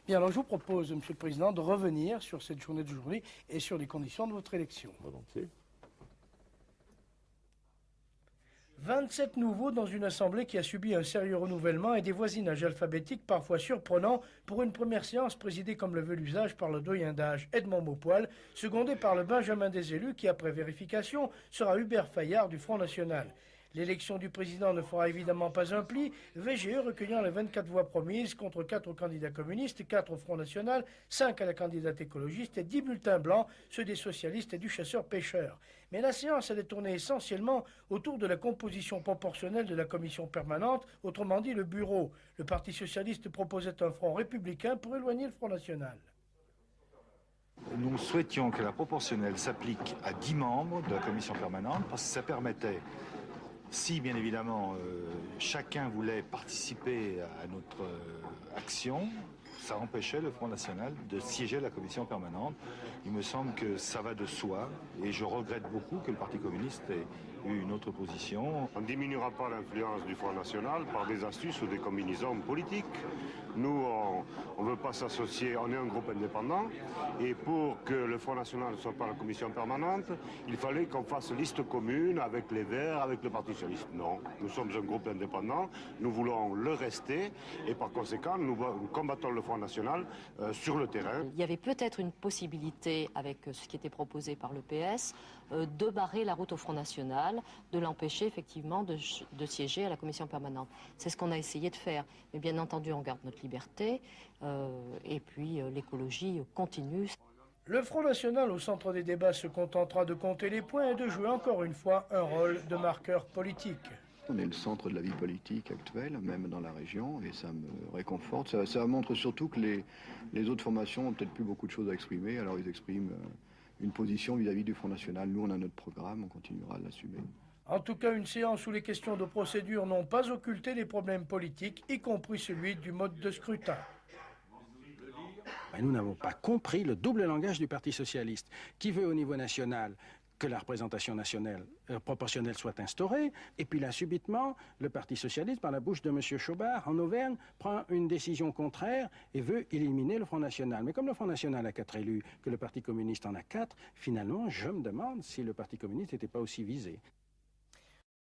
Bien, alors je vous propose, Monsieur le Président, de revenir sur cette journée d'aujourd'hui et sur les conditions de votre élection. Volontiers. 27 nouveaux dans une assemblée qui a subi un sérieux renouvellement et des voisinages alphabétiques parfois surprenants pour une première séance présidée comme le veut l'usage par le doyen d'âge Edmond Maupoil, secondé par le Benjamin des élus qui, après vérification, sera Hubert Fayard du Front National. L'élection du président ne fera évidemment pas un pli, VGE recueillant les 24 voix promises contre 4 au candidat communiste, 4 au Front National, 5 à la candidate écologiste et 10 bulletins blancs, ceux des socialistes et du chasseur-pêcheur. Mais la séance allait tourner essentiellement autour de la composition proportionnelle de la commission permanente, autrement dit le bureau. Le Parti socialiste proposait un front républicain pour éloigner le Front National. Nous souhaitions que la proportionnelle s'applique à 10 membres de la commission permanente parce que ça permettait, si bien évidemment chacun voulait participer à notre action, ça empêchait le Front National de siéger à la commission permanente. Il me semble que ça va de soi et je regrette beaucoup que le Parti communiste ait eu une autre position. On ne diminuera pas l'influence du Front National par des astuces ou des combinaisons politiques. Nous, on ne veut pas s'associer, on est un groupe indépendant et pour que le Front National ne soit pas la commission permanente, il fallait qu'on fasse liste commune avec les Verts, avec le Parti socialiste. Non, nous sommes un groupe indépendant, nous voulons le rester et par conséquent, nous combattons le Front National sur le terrain. Il y avait peut-être une possibilité, avec ce qui était proposé par le PS, de barrer la route au Front National, de l'empêcher effectivement de siéger à la commission permanente. C'est ce qu'on a essayé de faire. Mais bien entendu, on garde notre liberté et puis l'écologie continue. Le Front National, au centre des débats, se contentera de compter les points et de jouer encore une fois un rôle de marqueur politique. On est le centre de la vie politique actuelle, même dans la région, et ça me réconforte. Ça montre surtout que les autres formations n'ont peut-être plus beaucoup de choses à exprimer, alors ils expriment une position vis-à-vis du Front National. Nous, on a notre programme, on continuera à l'assumer. En tout cas, une séance où les questions de procédure n'ont pas occulté les problèmes politiques, y compris celui du mode de scrutin. Nous n'avons pas compris le double langage du Parti socialiste, qui veut au niveau national que la représentation nationale proportionnelle soit instaurée, et puis là, subitement, le Parti socialiste, par la bouche de M. Chaubard, en Auvergne, prend une décision contraire et veut éliminer le Front National. Mais comme le Front National a 4 élus, que le Parti communiste en a 4, finalement, je me demande si le Parti communiste n'était pas aussi visé.